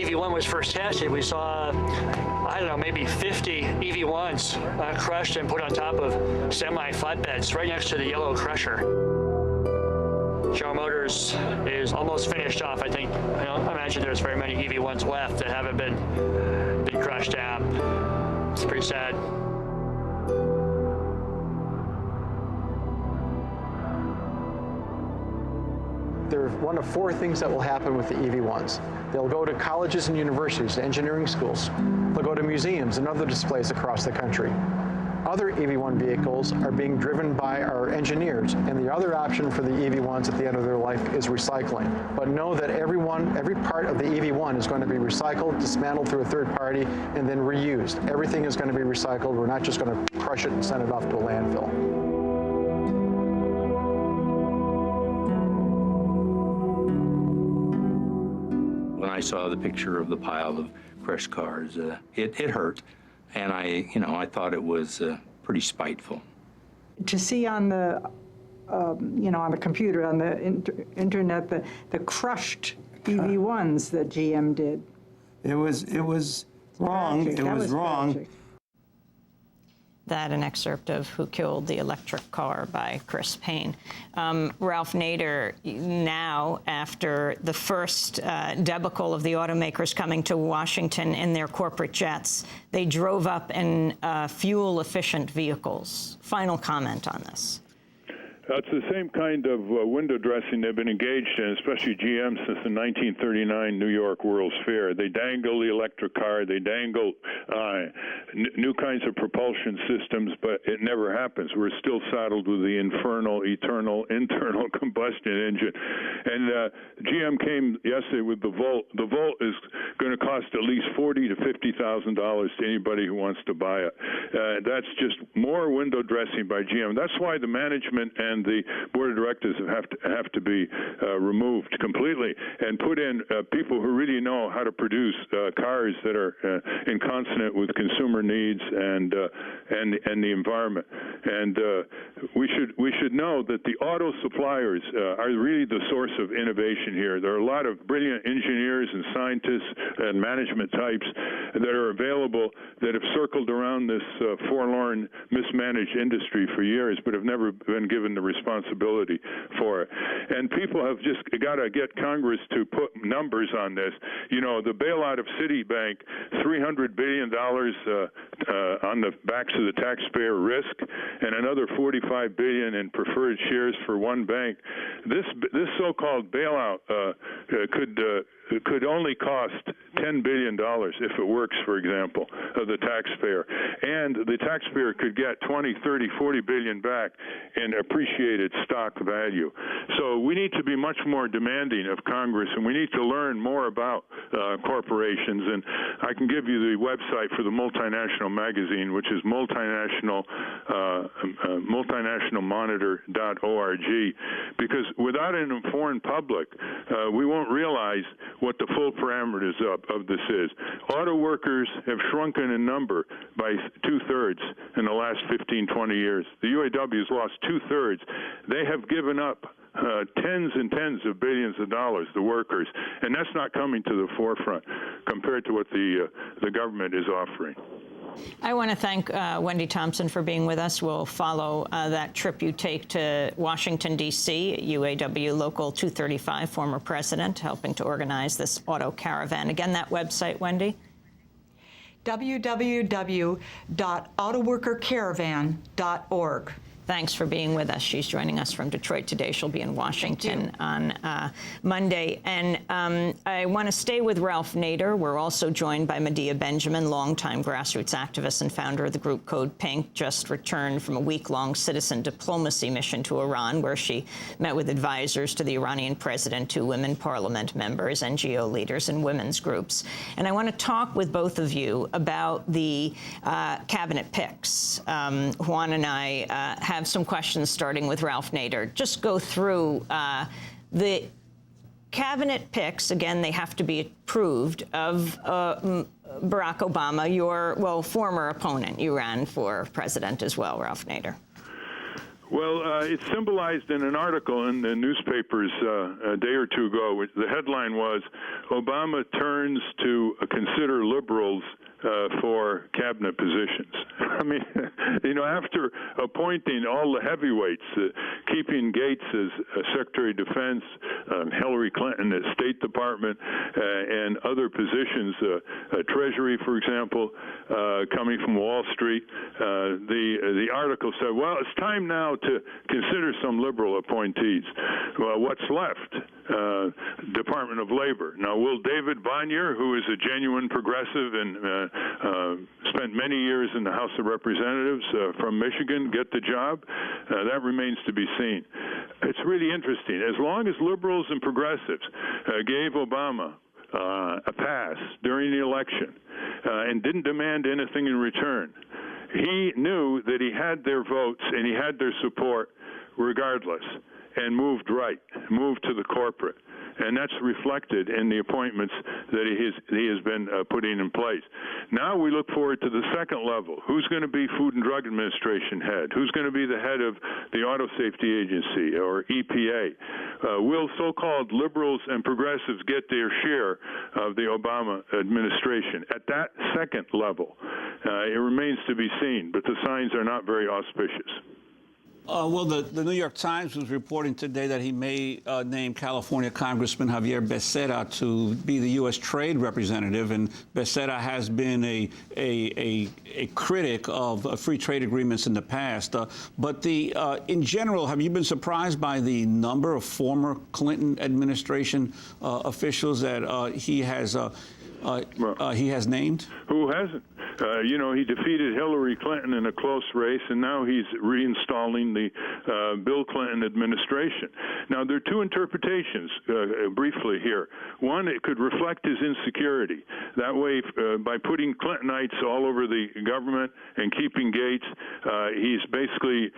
EV1 was first tested, we saw, I don't know, maybe 50 EV1s crushed and put on top of semi-flatbeds right next to the yellow crusher. General Motors is almost finished off. I think, I don't imagine there's very many EV1s left that haven't been crushed down. It's pretty sad. They're one of four things that will happen with the EV1s. They'll go to colleges and universities, to engineering schools. They'll go to museums and other displays across the country. Other EV1 vehicles are being driven by our engineers, and the other option for the EV1s at the end of their life is recycling. But know that every part of the EV1 is going to be recycled, dismantled through a third party, and then reused. Everything is going to be recycled. We're not just going to crush it and send it off to a landfill. When I saw the picture of the pile of crushed cars, it hurt, and I thought it was pretty spiteful. To see on the, on the computer, on the internet, the crushed EV1s that GM did. It was wrong. Tragic. It was wrong. Tragic. That an excerpt of Who Killed the Electric Car by Chris Payne. Ralph Nader, now after the first debacle of the automakers coming to Washington in their corporate jets, they drove up in fuel-efficient vehicles. Final comment on this. It's the same kind of window dressing they've been engaged in, especially GM, since the 1939 New York World's Fair. They dangle the electric car, they dangle new kinds of propulsion systems, but it never happens. We're still saddled with the infernal, eternal, internal combustion engine. And GM came yesterday with the Volt. The Volt is going to cost at least $40,000 to $50,000 to anybody who wants to buy it. That's just more window dressing by GM. That's why the management and the board of directors have to be removed completely and put in people who really know how to produce cars that are in consonant with consumer needs and the environment. And we should know that the auto suppliers are really the source of innovation here. There are a lot of brilliant engineers and scientists and management types that are available that have circled around this forlorn, mismanaged industry for years, but have never been given the responsibility for it. And people have just got to get Congress to put numbers on this. You know, the bailout of Citibank, $300 billion on the backs of the taxpayer risk, and another $45 billion in preferred shares for one bank. This so-called bailout could only cost $10 billion if it works, for example, of the taxpayer. And the taxpayer could get 20, 30, 40 billion back in appreciated stock value. So we need to be much more demanding of Congress, and we need to learn more about corporations. And I can give you the website for the multinational magazine, which is multinationalmonitor.org, because without an informed public, we won't realize what the full parameters of this is. Auto workers have shrunken in number by 2/3 in the last 15, 20 years. The UAW has lost 2/3. They have given up tens and tens of billions of dollars, the workers, and that's not coming to the forefront compared to what the government is offering. I want to thank Wendy Thompson for being with us. We'll follow that trip you take to Washington, D.C., UAW Local 235, former president, helping to organize this auto caravan. Again, that website, Wendy? www.autoworkercaravan.org. Thanks for being with us. She's joining us from Detroit today. She'll be in Washington on Monday. And I want to stay with Ralph Nader. We're also joined by Medea Benjamin, longtime grassroots activist and founder of the group CodePink, just returned from a week-long citizen diplomacy mission to Iran, where she met with advisors to the Iranian president, 2 women parliament members, NGO leaders, and women's groups. And I want to talk with both of you about the cabinet picks. Juan and I have some questions, starting with Ralph Nader. Just go through the cabinet picks. Again, they have to be approved of Barack Obama, your, former opponent. You ran for president as well, Ralph Nader. Well, it's symbolized in an article in the newspapers a day or two ago. Which the headline was, Obama turns to consider liberals for cabinet positions. I mean, after appointing all the heavyweights, keeping Gates as Secretary of Defense, Hillary Clinton as State Department, and other positions, Treasury, for example, coming from Wall Street, the article said, well, it's time now to consider some liberal appointees. Well, what's left? Department of Labor. Now, will David Bonnier, who is a genuine progressive and spent many years in the House of Representatives from Michigan, get the job? That remains to be seen. It's really interesting. As long as liberals and progressives gave Obama a pass during the election and didn't demand anything in return, he knew that he had their votes and he had their support regardless, and moved to the corporate. And that's reflected in the appointments that he has been putting in place. Now we look forward to the second level. Who's going to be Food and Drug Administration head? Who's going to be the head of the Auto Safety Agency or EPA? Will so-called liberals and progressives get their share of the Obama administration? At that second level, it remains to be seen, but the signs are not very auspicious. Well, the New York Times was reporting today that he may name California Congressman Javier Becerra to be the U.S. trade representative, and Becerra has been a critic of free trade agreements in the past. But in general, have you been surprised by the number of former Clinton administration officials that he has named? Who hasn't? He defeated Hillary Clinton in a close race, and now he's reinstalling the Bill Clinton administration. Now, there are two interpretations, briefly here. One, it could reflect his insecurity. That way, by putting Clintonites all over the government and keeping Gates, he's basically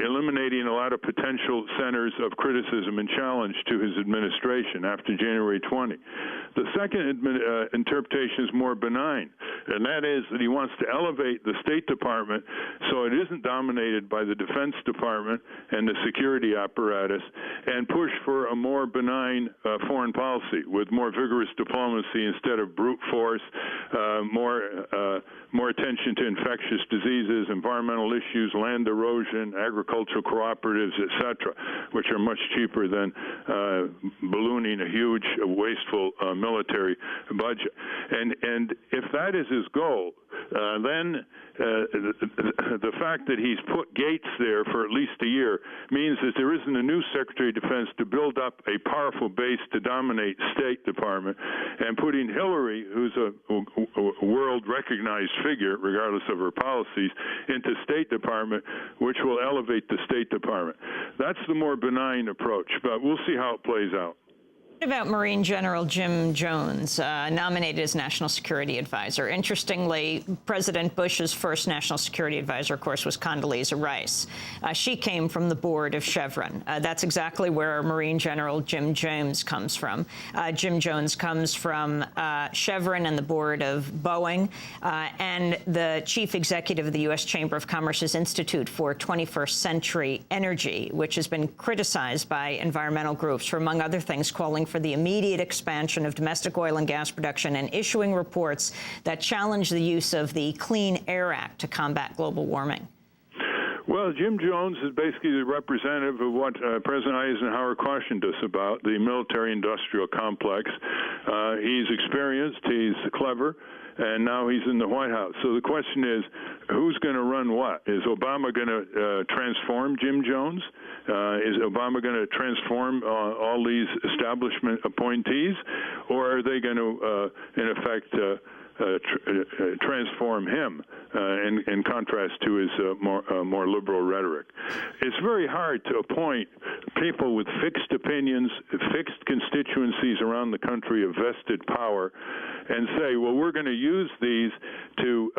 eliminating a lot of potential centers of criticism and challenge to his administration after January 20. The second interpretation is more benign, and that is that he wants to elevate the State Department so it isn't dominated by the Defense Department and the security apparatus, and push for a more benign foreign policy with more vigorous diplomacy instead of brute force, more attention to infectious diseases, environmental issues, land erosion, agricultural cooperatives, etc., which are much cheaper than ballooning a huge, wasteful military budget. And if that is his goal, then the fact that he's put Gates there for at least a year means that there isn't a new Secretary of Defense to build up a powerful base to dominate State Department, and putting Hillary, who's a world-recognized figure, regardless of her policies, into State Department, which will elevate the State Department. That's the more benign approach, but we'll see how it plays out. What about Marine General Jim Jones, nominated as National Security Advisor? Interestingly, President Bush's first National Security Advisor, of course, was Condoleezza Rice. She came from the board of Chevron. That's exactly where Marine General Jim Jones comes from. Jim Jones comes from Chevron and the board of Boeing, and the chief executive of the U.S. Chamber of Commerce's Institute for 21st Century Energy, which has been criticized by environmental groups for, among other things, calling for the immediate expansion of domestic oil and gas production and issuing reports that challenge the use of the Clean Air Act to combat global warming. Well, Jim Jones is basically the representative of what President Eisenhower cautioned us about, the military-industrial complex. He's experienced, he's clever, and now he's in the White House. So the question is, who's going to run what? Is Obama going to transform Jim Jones? Is Obama going to transform all these establishment appointees? Or are they going to, in effect, transform him in contrast to his more liberal rhetoric? It's very hard to appoint people with fixed opinions, fixed constituencies around the country of vested power, and say, well, we're going to use these to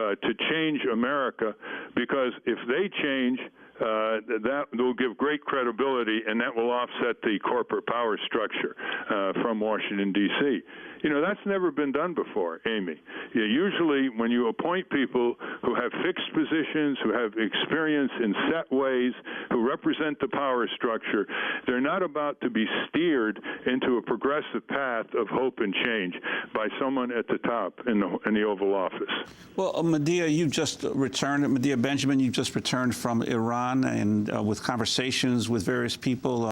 change America, because if they change, that will give great credibility, and that will offset the corporate power structure from Washington, D.C. You know, that's never been done before, Amy. Usually when you appoint people who have fixed positions, who have experience in set ways, who represent the power structure, they're not about to be steered into a progressive path of hope and change by someone at the top in the Oval Office. Well, Medea, you just returned. Medea Benjamin, you just returned from Iran and with conversations with various people.